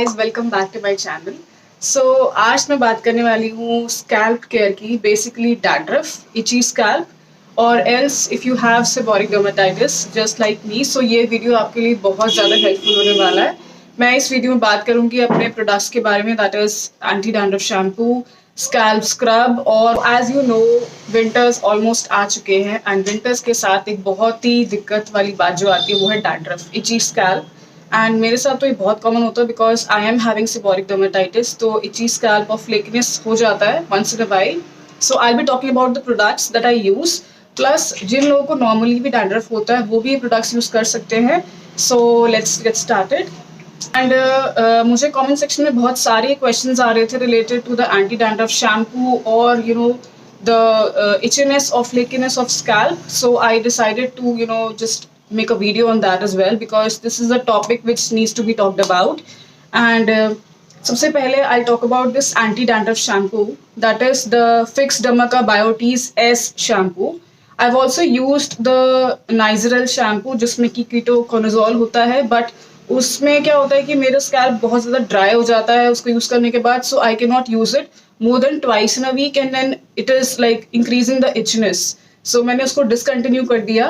Guys, welcome back to my channel. So आज मैं बात करने वाली हूँ स्कैल्प केयर की, बेसिकली डैंड्रफ, इची स्कैल्प और else if you have seborrhoeic dermatitis just like me. So ये वीडियो आपके लिए बहुत ज़्यादा हेल्पफुल होने वाला है। मैं इस वीडियो में बात करूँगी अपने प्रोडक्ट्स के बारे में, that is anti dandruff shampoo, scalp scrub. और as you know winters almost आ चुके हैं एंड विंटर्स के साथ एक बहुत ही दिक्कत वाली बात जो आती है वो है डैंड्रफ, इची स्कैल्प। एंड मेरे साथ तो ये बहुत कॉमन होता है because I am having seborrhoeic dermatitis, तो इची स्कैल्प और फ्लेकीनेस हो जाता है once in a while. So I be talking about the products that I use, plus जिन लोगों को नॉर्मली भी डैंड्रफ होता है वो भी ये प्रोडक्ट्स यूज़ कर सकते हैं। So let's get started. And मुझे कमेंट सेक्शन में बहुत सारे क्वेश्चंस आ रहे थे related to the anti dandruff shampoo और the itchiness or flakiness of scalp. So I decided to just make a video on that as well because this is a topic which needs to be talked about. And सबसे पहले I'll talk about this anti dandruff shampoo, that is the Fix Dermaca Biotease S shampoo. I've also used the Nizoral shampoo जिसमें कि ketoconazole होता है, but उसमें क्या होता है कि मेरा स्कैल्प बहुत ज़्यादा ड्राई हो जाता है उसको यूज़ करने के बाद, so I can not use it more than twice in a week and then it is like increasing the itchiness. So मैंने उसको discontinue कर दिया.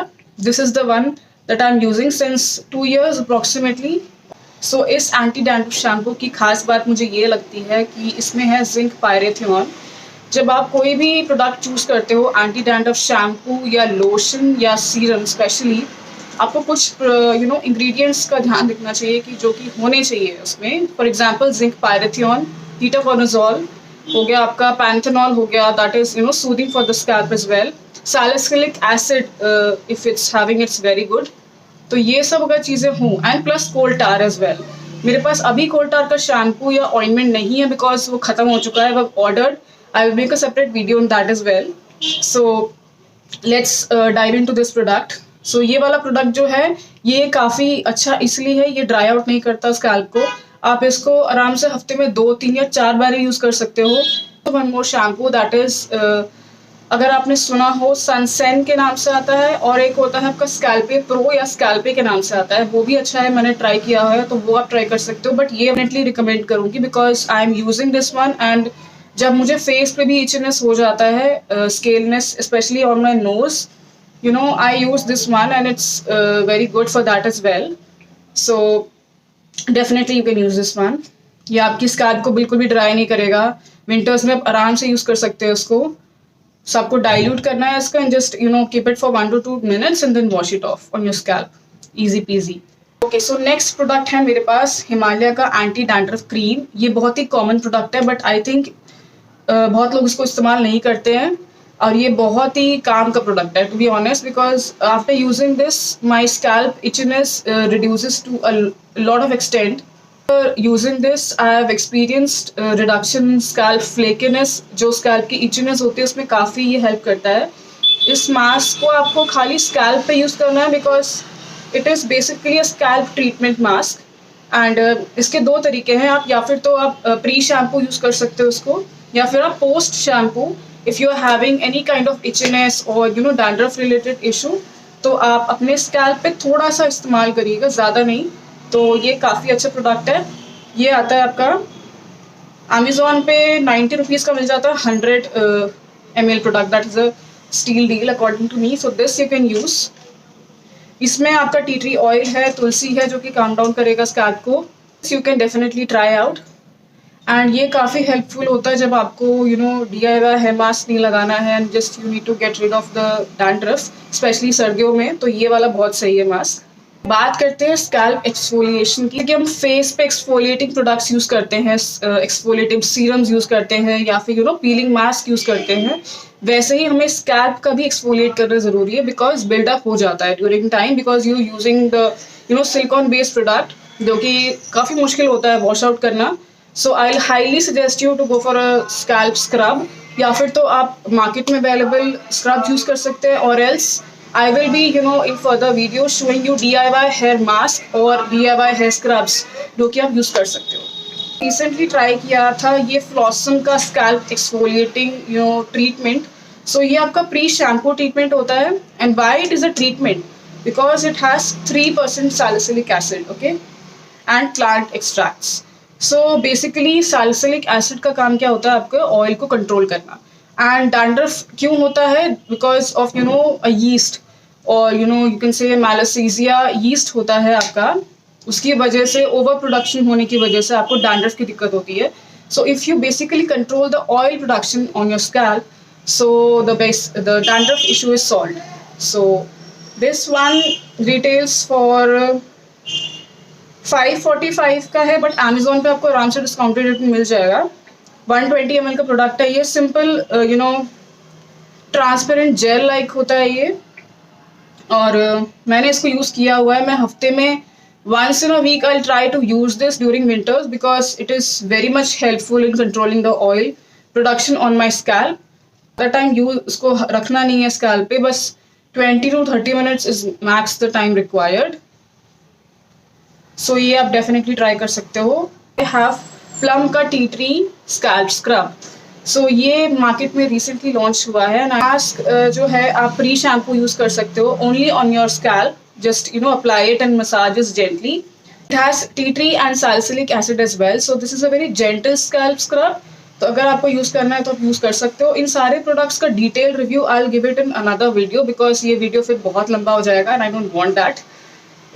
This is the one that I'm using since 2 years approximately. So इस anti dandruff shampoo की खास बात मुझे ये लगती है कि इसमें है जिंक पायरेथियन। जब आप कोई भी प्रोडक्ट चूज करते हो, एंटी डैंड्रफ शैम्पू या लोशन या सीरम स्पेशली, आपको कुछ इंग्रेडिएंट्स का ध्यान रखना चाहिए कि जो कि होने चाहिए उसमें। For example zinc pyrithione, ketoconazole हो गया, आपका पैंथेनॉल हो गया, that is soothing for the scalp as well, salicylic acid if it's having it's very good. तो ये सब अगर चीज़ें हों and plus coal tar as well. मेरे पास अभी कोल्टार का शैम्पू या ऑइंटमेंट नहीं है बिकॉज वो खत्म हो चुका है, वो ordered. I will make a separate video on that as well. So let's dive into this product. So ये वाला प्रोडक्ट जो है ये काफ़ी अच्छा इसलिए है, ये ड्राई आउट नहीं करता स्कैल्प को। आप इसको आराम से हफ्ते में 2, 3 या 4 बार यूज़ कर सकते हो। One more shampoo that is, अगर आपने सुना हो, सनसेन के नाम से आता है और एक होता है आपका स्कैल्पे प्रो या स्कैल्पे के नाम से आता है, वो भी अच्छा है, मैंने ट्राई किया है तो वो आप ट्राई कर सकते हो। बट ये डेफिनेटली रिकमेंड करूँगी because I am using this one. And जब मुझे फेस पे भी इचनेस हो जाता है, scaliness specially on my nose, I use this one and it's very good for that as well. So definitely you can use this one. ये आपकी scalp को बिल्कुल भी ड्राई नहीं करेगा। विंटर्स में आप आराम से यूज़ कर सकते हैं उसको। सो आपको डाइल्यूट करना है इसका and just keep it for 1 to 2 minutes and then wash it off on your scalp. Easy peasy. Okay, so next product है मेरे पास हिमालय का एंटी डैंड्रफ क्रीम। ये बहुत ही कॉमन प्रोडक्ट है बट आई थिंक बहुत लोग इसको इस्तेमाल नहीं करते हैं और ये बहुत ही काम का प्रोडक्ट है to be honest, because after using this my scalp itchiness reduces to a lot of extent. Using this I have experienced reduction in scalp flakiness. जो स्कैल्प की इचनेस होती है उसमें काफ़ी ये हेल्प करता है। इस मास्क को आपको खाली स्कैल्प पे यूज़ करना है because it is basically a scalp treatment mask. And इसके 2 तरीके हैं, आप या फिर तो आप प्री शैम्पू यूज़ कर सकते हो उसको, या फिर आप post shampoo if you are having any kind of itchiness or dandruff related issue, तो आप अपने स्कैल्प पे थोड़ा सा इस्तेमाल करिएगा, ज़्यादा नहीं। तो ये काफ़ी अच्छा प्रोडक्ट है। ये आता है आपका अमेज़ॉन पे 90 रुपीज़ का मिल जाता है 100 ml product, that is a steel deal according to me. So this you can use. इसमें आपका टी ट्री ऑयल है, तुलसी है जो कि काम डाउन करेगा स्कैल्प को। You can definitely try out. And ये काफ़ी हेल्पफुल होता है जब आपको DIY हेयर मास्क नहीं लगाना है and just you need to get rid of the dandruff, specially सर्दियों में, तो ये वाला बहुत सही है मास्क। बात करते हैं स्कैल्प एक्सफोलिएशन की, कि हम फेस पे एक्सफोलिएटिंग प्रोडक्ट्स यूज़ करते हैं, एक्सफोलिएटिव सीरम्स यूज़ करते हैं या फिर पीलिंग मास्क यूज़ करते हैं। वैसे ही हमें स्कैल्प का भी एक्सफोलिएट करना ज़रूरी है बिकॉज बिल्डअप हो जाता है during time, because you using the silicone based product जो कि काफ़ी मुश्किल होता है वॉश आउट करना। So I highly suggest you to go for a scalp scrub, या फिर तो आप मार्केट में अवेलेबल स्क्रब यूज़ कर सकते हैं, और else I will be in further video showing you DIY hair mask और DIY हेयर स्क्रब्स जो कि आप यूज़ कर सकते हो। रिसेंटली ट्राई किया था ये फ्लॉसम का स्कैल्प एक्सफोलिएटिंग ट्रीटमेंट। सो ये आपका प्री शैम्पू ट्रीटमेंट होता है। And why it is a treatment? Because it has 3% salicylic acid, okay, and plant extracts. So basically salicylic acid का काम क्या होता है, आपके ऑयल को कंट्रोल करना. एंड डैंड्रफ क्यों होता है? बिकॉज ऑफ अ यीस्ट, और यू कैन से मैलासीजिया यीस्ट होता है आपका, उसकी वजह से ओवर प्रोडक्शन होने की वजह से आपको डैंड्रफ की दिक्कत होती है. So if you basically control the oil production on your scalp, so the dandruff issue is solved. So this one retails for 545 का है, बट Amazon पे आपको आराम से डिस्काउंटेड रेट में मिल जाएगा. 120 ml का प्रोडक्ट है ये. सिंपल ट्रांसपेरेंट जेल लाइक होता है ये, और मैंने इसको यूज़ किया हुआ है. मैं हफ्ते में once in a week I'll try to use this during winters because it is very much helpful in controlling the oil production on my scalp. The time use उसको रखना नहीं है स्कैल्प पे, बस 20 to 30 minutes is max the time required. So ये आप definitely try कर सकते हो. आई हैव प्लम का tea tree scalp scrub. So ये मार्केट में रिसेंटली लॉन्च हुआ है. मास्क जो है आप प्री शैम्पू यूज कर सकते हो only on your scalp. Just apply it and massage it gently. It has tea tree and salicylic acid as well. So this is a very gentle scalp scrub. तो अगर आपको use करना है तो आप यूज़ कर सकते हो. इन सारे प्रोडक्ट्स का detail review I will give it in another video, because ये वीडियो फिर बहुत लंबा हो जाएगा and I don't want that.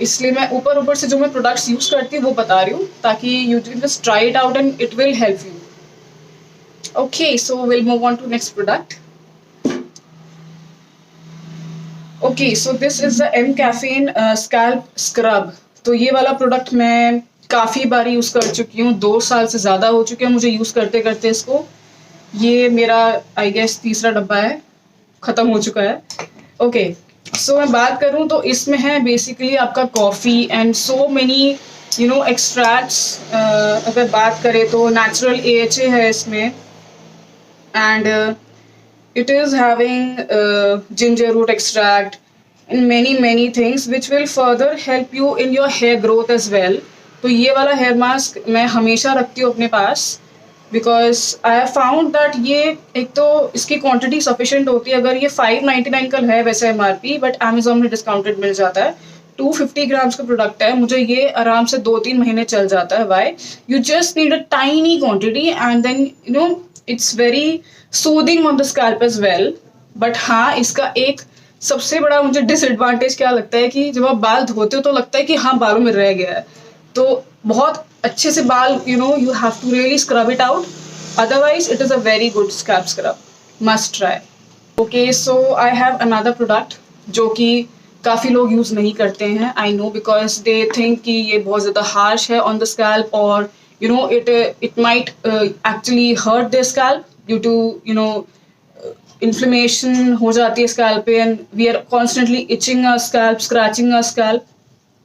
इसलिए मैं ऊपर से जो मैं प्रोडक्ट्स यूज़ करती हूँ वो बता रही हूँ, ताकि you can just try it out and it will help you. Okay, so will move on to next product. Okay, so this is the M caffeine scalp scrub. तो ये वाला प्रोडक्ट मैं काफ़ी बार यूज़ कर चुकी हूँ. 2 साल से ज़्यादा हो चुके हैं मुझे यूज़ करते करते इसको. ये मेरा आई गेस तीसरा डब्बा है, ख़त्म हो चुका है. ओके, सो मैं बात करूँ तो इसमें है बेसिकली आपका coffee and so many extracts. अगर बात करें तो नेचुरल AHA है इसमें, and it is having ginger root extract and many things which will further help you in your hair growth as well. तो ये वाला हेयर मास्क मैं हमेशा रखती हूँ अपने पास, because I have found that ये एक तो इसकी क्वांटिटी सफिशेंट होती है. अगर ये 599 का है वैसे MRP, बट Amazon में डिस्काउंटेड मिल जाता है. 250 ग्राम्स का प्रोडक्ट है. मुझे ये आराम से 2-3 महीने चल जाता है. Why? You just need a tiny quantity and then it's very soothing on the scalp as well. But हाँ, इसका एक सबसे बड़ा मुझे डिसएडवांटेज क्या लगता है कि जब आप बाल धोते हो तो लगता है कि हाँ बालों में रह गया है. तो बहुत अच्छे से बाल you have to really scrub it out. Otherwise it is a very good scalp scrub, must try. Okay, so I have another product जो कि काफ़ी लोग यूज़ नहीं करते हैं. I know, because they think कि ये बहुत ज़्यादा हार्श है ऑन द स्कैल्प, और it might actually hurt the scalp due to inflammation हो जाती है स्कैल्प पे, and we are constantly itching a scalp, scratching a scalp.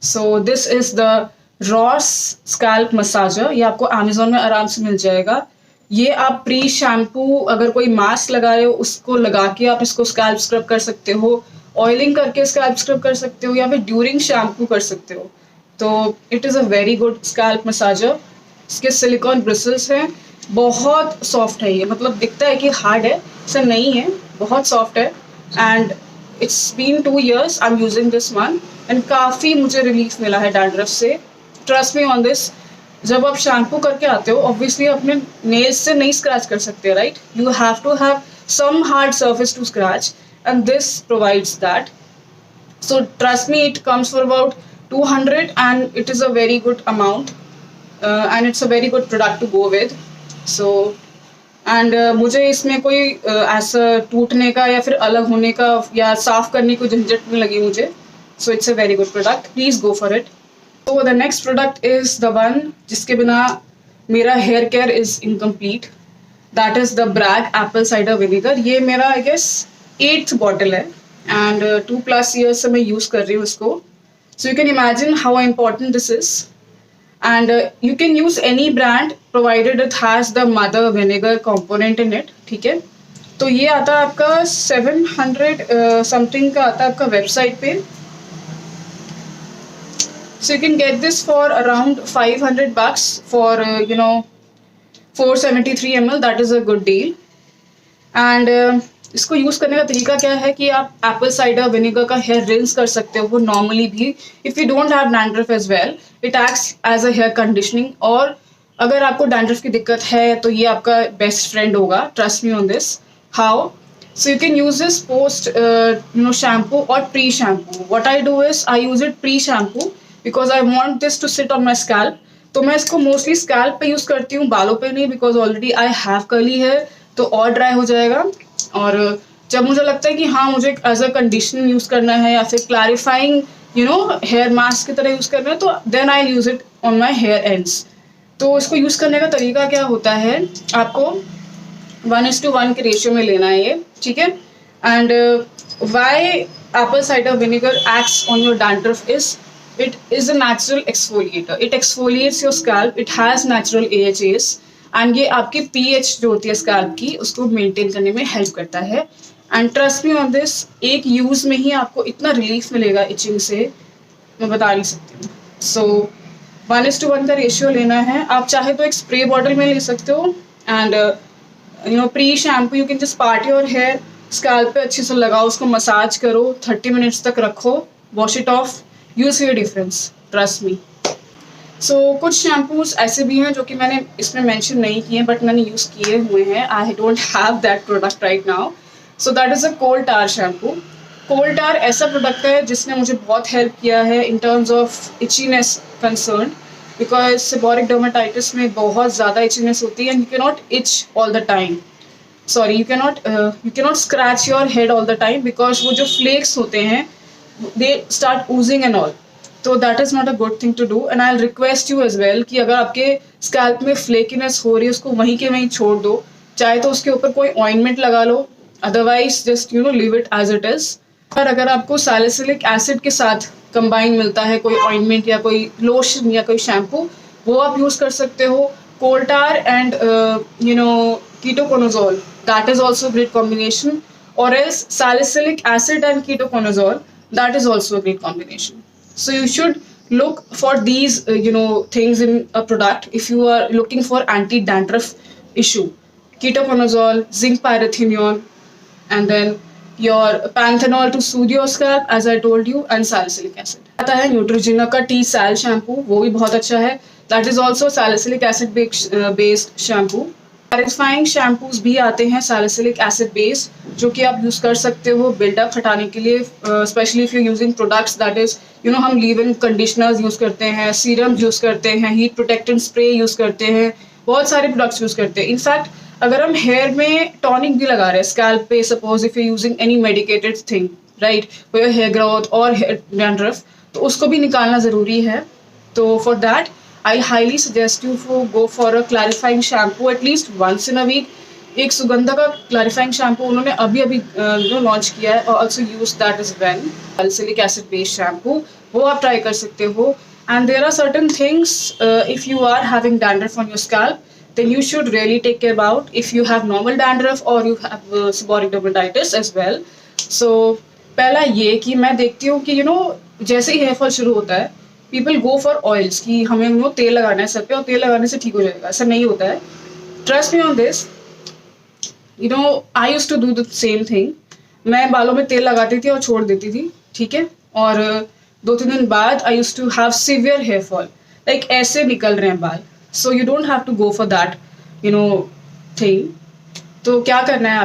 So this is the Ross scalp massager. ये आपको Amazon में आराम से मिल जाएगा. ये आप प्री शैम्पू अगर कोई मास्क लगा रहे हो उसको लगा के आप इसको स्कैल्प स्क्रब कर सकते हो, ऑयलिंग करके स्कैल्प स्क्रब कर सकते हो, या फिर ड्यूरिंग शैम्पू कर सकते हो. तो it is a very good scalp massager. इसके सिलिकॉन ब्रिसल्स हैं, बहुत सॉफ्ट है ये. मतलब दिखता है कि हार्ड है, ऐसा नहीं है, बहुत सॉफ्ट है. And it's been 2 years I am using this one, and काफ़ी मुझे रिलीफ मिला है डैंड्रफ से. Trust me on this. जब आप शैम्पू करके आते हो, ऑब्वियसली अपने नेल्स से नहीं स्क्रैच कर सकते, right? You have to have some hard surface to scratch, and this provides that. So trust me, it comes for about 200 and it is a very good amount, and it's a very good product to go with. So and मुझे इसमें कोई ऐसा टूटने का या फिर अलग होने का या साफ करने की झंझट नहीं लगी मुझे. So it's a very good product, please go for it. तो the next product is the one जिसके बिना मेरा hair care is incomplete. That is the Bragg apple cider vinegar. ये मेरा आई गेस 8th बॉटल है, and 2+ years से मैं use कर रही हूँ इसको. So you can imagine how important this is. And you can use any brand provided it has the mother vinegar component in it. ठीक है, तो ये आता है आपका 700 समथिंग का आता है आपका वेबसाइट पे. So you can get this for around $500 for 473 ml. That is a good deal. And इसको यूज़ करने का तरीका क्या है कि आप एप्पल साइडर विनेगर का हेयर रिंस कर सकते हो नॉर्मली भी. If you don't have dandruff as well, it acts as a hair conditioning. और अगर आपको डैंड्रफ की दिक्कत है तो ये आपका बेस्ट फ्रेंड होगा, trust me on this. How? So you can use this post shampoo or pre shampoo. What I do is I use it pre shampoo because I want this to sit on my scalp. तो मैं इसको mostly scalp पे use करती हूँ, बालों पे नहीं, because already I have curly hair, तो और ड्राई हो जाएगा. और जब मुझे लगता है कि हाँ मुझे एज अ कंडीशनर यूज करना है या फिर क्लैरिफाइंग हेयर मास्क की तरह यूज करना है, तो then I use it on my hair ends. तो इसको यूज करने का तरीका क्या होता है, आपको 1:1 के रेशियो में लेना है ये, ठीक है. And Y Apple cider vinegar acts on your dandruff is it is a natural exfoliator. It exfoliates your scalp. It has natural AHAs and ये आपकी pH जो होती है स्कैल्प की उसको मेंटेन करने में हेल्प करता है. And trust me on this, एक यूज में ही आपको इतना रिलीफ मिलेगा इचिंग से, मैं बता नहीं सकती हूँ. सो 1:1 का रेशियो लेना है. आप चाहे तो एक स्प्रे बॉटल में ले सकते हो. And pre shampoo you can just part your hair, scalp पे अच्छे से लगाओ, उसको मसाज करो, 30 मिनट्स तक रखो, wash it off, use your difference, trust me. So कुछ शैम्पूज ऐसे भी हैं जो कि मैंने इसमें मेंशन नहीं किए बट मैंने यूज़ किए हुए हैं. I don't have that product right now. So that is a coal tar shampoo. Coal tar ऐसा प्रोडक्ट है जिसने मुझे बहुत हेल्प किया है in terms of itchiness concern, because seborrhoeic dermatitis में बहुत ज़्यादा इचीनेस होती है and you can not itch all the time. Sorry, you can not scratch your head all the time because वो जो फ्लेक्स होते हैं they start oozing and all. तो that is not a good thing to do and I'll request you as well कि अगर आपके scalp में flakiness हो रही है उसको वहीं के वहीं छोड़ दो, चाहे तो उसके ऊपर कोई ऑइंटमेंट लगा लो, otherwise just leave it as it is. और अगर आपको सैलिसिलिक एसिड के साथ कंबाइन मिलता है कोई ऑइंटमेंट या कोई लोशन या कोई शैम्पू, वो आप यूज कर सकते हो. Coal tar and ketoconazole, that is also great combination. और else salicylic acid and ketoconazole, that is also a great combination. So you should look for these things in a product if you are looking for anti-dandruff issue. Ketoconazole, zinc pyridinion, and then your panthenol to soothe your scalp as I told you, and salicylic acid. आता है Neutrogena का T cell shampoo, वो भी बहुत अच्छा है. That is also salicylic acid based shampoo. Clarifying shampoos भी आते हैं सैलिसिलिक एसिड बेस्ड, जो कि आप यूज़ कर सकते हो बिल्डअप हटाने के लिए, specially if you using products that is हम लीव इन कंडीशनर्स यूज़ करते हैं, सीरम यूज़ करते हैं, हीट प्रोटेक्टेंट स्प्रे यूज़ करते हैं, बहुत सारे प्रोडक्ट्स यूज़ करते हैं. इनफैक्ट अगर हम हेयर में टॉनिक भी लगा रहे हैं स्कैल्प पे, suppose if you using any medicated thing right for your hair growth और हेयर डैंड्रफ, तो उसको भी निकालना ज़रूरी है. तो for that I'll highly suggest you go for a clarifying shampoo at least once in a week. एक सुगंधा का clarifying shampoo उन्होंने अभी लॉन्च किया है, और also use that as well. Salicylic acid based shampoo, वो आप ट्राई कर सकते हो. And there are certain things if you are having dandruff on your scalp, then you should really take care about if you have normal dandruff or you have seborrheic dermatitis as well. So पहला ये कि मैं देखती हूँ कि जैसे ही hair fall शुरू होता है पीपल गो फॉर ऑयल्स कि हमें तेल लगाना है सर पे और तेल लगाने से ठीक हो जाएगा. ऐसा नहीं होता है. Trust me on this. I used to do the same thing. मैं बालों में तेल लगाती थी और छोड़ देती थी, ठीक है, और 2-3 दिन बाद I used to have severe hair fall, like ऐसे निकल रहे हैं बाल. So you don't have to go for that thing. तो क्या करना है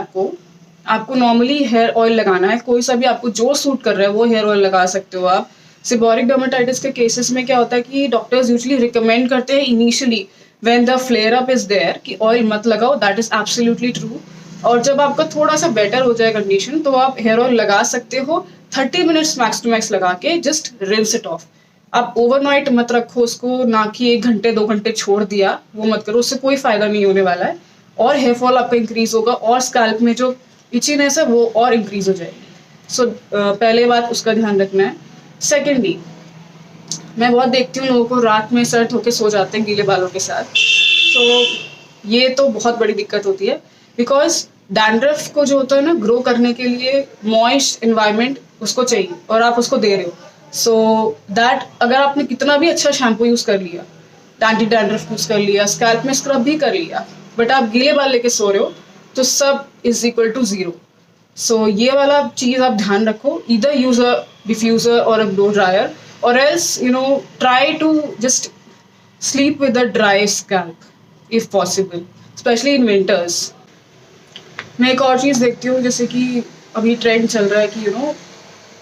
आपको नॉर्मली हेयर ऑयल लगाना है, कोई सा भी आपको जो सूट कर रहा है वो हेयर ऑयल लगा सकते हो आप. सेबोरिक डर्मेटाइटिस के केसेस में क्या होता है कि डॉक्टर्स यूजुअली रिकमेंड करते हैं initially when the flare up is there कि ऑयल मत लगाओ, दैट इज एब्सोल्युटली ट्रू. और जब आपका थोड़ा सा बेटर हो जाए कंडीशन तो आप हेयर ऑयल लगा सकते हो 30 मिनट्स मैक्स टू मैक्स लगा के, जस्ट रिंस इट ऑफ. आप ओवरनाइट मत रखो उसको, ना कि 1 घंटे 2 घंटे छोड़ दिया, वो मत करो, उससे कोई फायदा नहीं होने वाला है और हेयर फॉल आपका इंक्रीज होगा और स्कैल्प में जो इचीनेस है वो और इंक्रीज हो जाएगी. सो पहले बात उसका ध्यान रखना है. सेकेंडली, मैं बहुत देखती हूँ लोगों को रात में सर्द होकर सो जाते हैं गीले बालों के साथ. तो ये तो बहुत बड़ी दिक्कत होती है बिकॉज डैंड्रफ को जो होता है ना ग्रो करने के लिए मॉइस्ट इन्वायरमेंट उसको चाहिए और आप उसको दे रहे हो. सो दैट अगर आपने कितना भी अच्छा शैम्पू यूज़ कर लिया, एंटी डैंड्रफ यूज़ कर लिया, स्कैल्प में स्क्रब भी कर लिया, बट आप गीले बाल लेके सो रहे हो तो सब इज इक्वल टू 0. सो ये वाला चीज़ आप ध्यान रखो. ईदर यूज अ डिफ्यूज़र और a blow dryer or else try to just sleep with a dry scalp if possible, especially in winters. मैं एक और चीज़ देखती हूँ, जैसे कि अभी ट्रेंड चल रहा है कि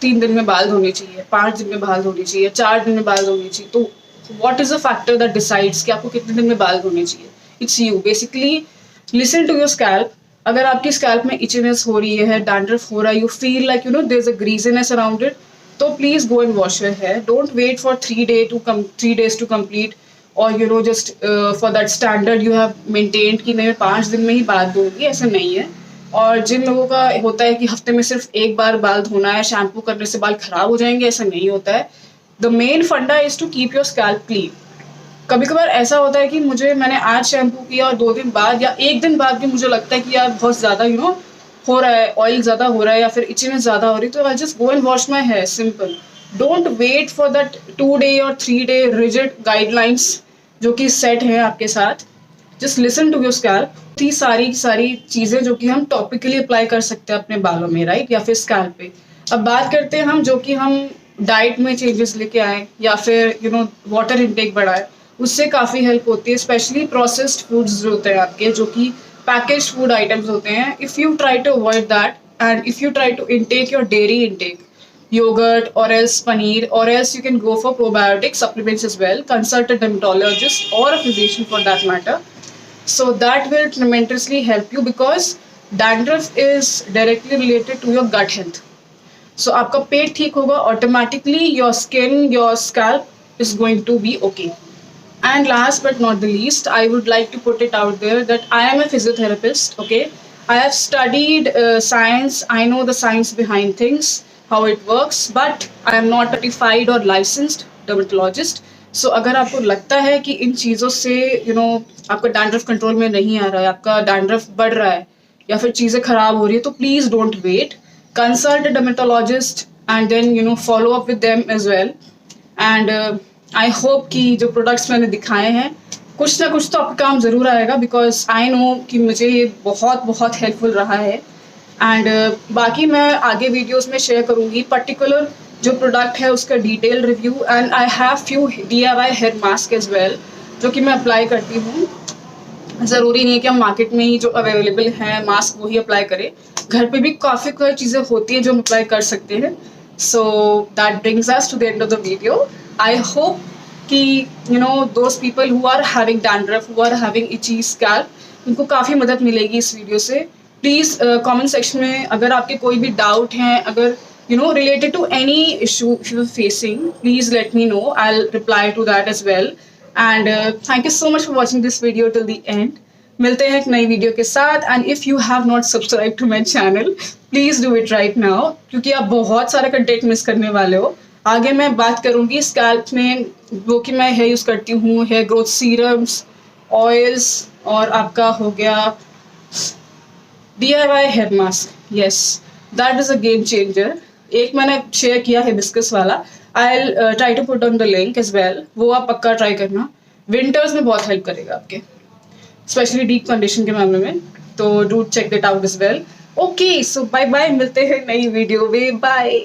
3 दिन में बाल धोने चाहिए, 5 दिन में बाल धोने चाहिए, 4 दिन में बाल धोने चाहिए। तो what is the factor that decides कि आपको कितने दिन में बाल धोने चाहिए? It's you. Basically listen to your scalp. अगर आपकी स्कैल्प में इचनेस हो रही है, डैंड्रफ हो रहा है, you feel like there is a greasiness around it, तो please go and wash your hair. Don't wait for 3 days to complete, और just for that standard you have maintained कि नहीं मैं 5 दिन में ही बाल धोऊंगी, ऐसा नहीं है। और जिन लोगों का होता है कि हफ्ते में सिर्फ एक बार बाल धोना है, शैम्पू करने से बाल खराब हो जाएंगे, ऐसा नहीं होता है। The main funda is to keep your scalp clean. कभी कभार ऐसा होता है कि मैंने आज शैम्पू किया और 2 दिन बाद या 1 दिन बाद भी मुझे लगता है कि यार बहुत ज़्यादा हो रहा है, ऑयल ज़्यादा हो रहा है या फिर इचनेस ज़्यादा हो रही है, तो I just go and wash my hair, simple. Don't wait for that 2 day और 3 day रिजिड गाइडलाइंस जो कि सेट हैं आपके साथ। Just listen to your scalp. थी सारी चीज़ें जो कि हम टॉपिकली अप्लाई कर सकते हैं अपने बालों में, राइट, या फिर स्कैल्प पे। अब बात करते हैं हम जो कि हम डाइट में चेंजेस लेके आए या फिर वाटर इनटेक बढ़ाए, उससे काफ़ी हेल्प होती है। स्पेशली प्रोसेस्ड फूड्स जो होते हैं आपके, जो कि पैकेज फूड आइटम्स होते हैं, if you try to avoid that and if you try to intake your dairy intake, yogurt or else paneer, or else you can go for probiotic supplements as well. Consult a dermatologist or a physician for that matter. So that will tremendously help you, because dandruff is directly related to your gut health. So आपका पेट ठीक होगा, automatically your skin, your scalp is going to be okay. And last but not the least, I would like to put it out there that I am a physiotherapist, okay? I have studied science, I know the science behind things, how it works, but I am not certified or licensed dermatologist. So अगर आपको लगता है कि इन चीज़ों से आपका dandruff control में नहीं आ रहा है, आपका डैंड्रफ बढ़ रहा है या फिर चीज़ें खराब हो रही है, तो please don't wait, consult a dermatologist and then follow up with them as well. And I hope कि जो प्रोडक्ट्स मैंने दिखाए हैं कुछ ना कुछ तो आपका काम ज़रूर आएगा, बिकॉज आई नो कि मुझे ये बहुत बहुत हेल्पफुल रहा है। एंड बाकी मैं आगे वीडियोस में शेयर करूँगी पर्टिकुलर जो प्रोडक्ट है उसका detail review, and I have few DIY hair mask as well जो कि मैं अप्लाई करती हूँ। ज़रूरी नहीं है कि हम मार्केट में ही जो अवेलेबल हैं मास्क वही अप्लाई करें, घर पे भी काफ़ी कोई चीज़ें होती हैं जो हम अप्लाई कर सकते हैं। So that brings us to the end of the video. I hope कि those people who are having dandruff, who are having itchy scalp, उनको काफ़ी मदद मिलेगी इस वीडियो से। प्लीज़ कमेंट सेक्शन में अगर आपके कोई भी डाउट हैं, अगर related to any issue if you're facing, please let me know. I'll reply to that as well. And thank you so much for watching this video till the end. मिलते हैं एक नई वीडियो के साथ, and if you have not subscribed to my channel, please do it right now, क्योंकि आप बहुत सारा कंटेंट मिस करने वाले हो। आगे मैं बात करूँगी स्कैल्प में वो कि मैं हेयर यूज़ करती हूँ, हेयर ग्रोथ सीरम्स, ऑयल्स, और आपका हो गया DIY hair mask. Yes, that is a game changer. एक मैंने शेयर किया है हिबिस्कस वाला, I will try to put on the link as well, वो आप पक्का ट्राई करना, विंटर्स में बहुत हेल्प करेगा आपके, स्पेशली डीप कंडीशन के मामले में। तो do check it out as well. Okay, so bye bye, मिलते हैं नई वीडियो में, बाय।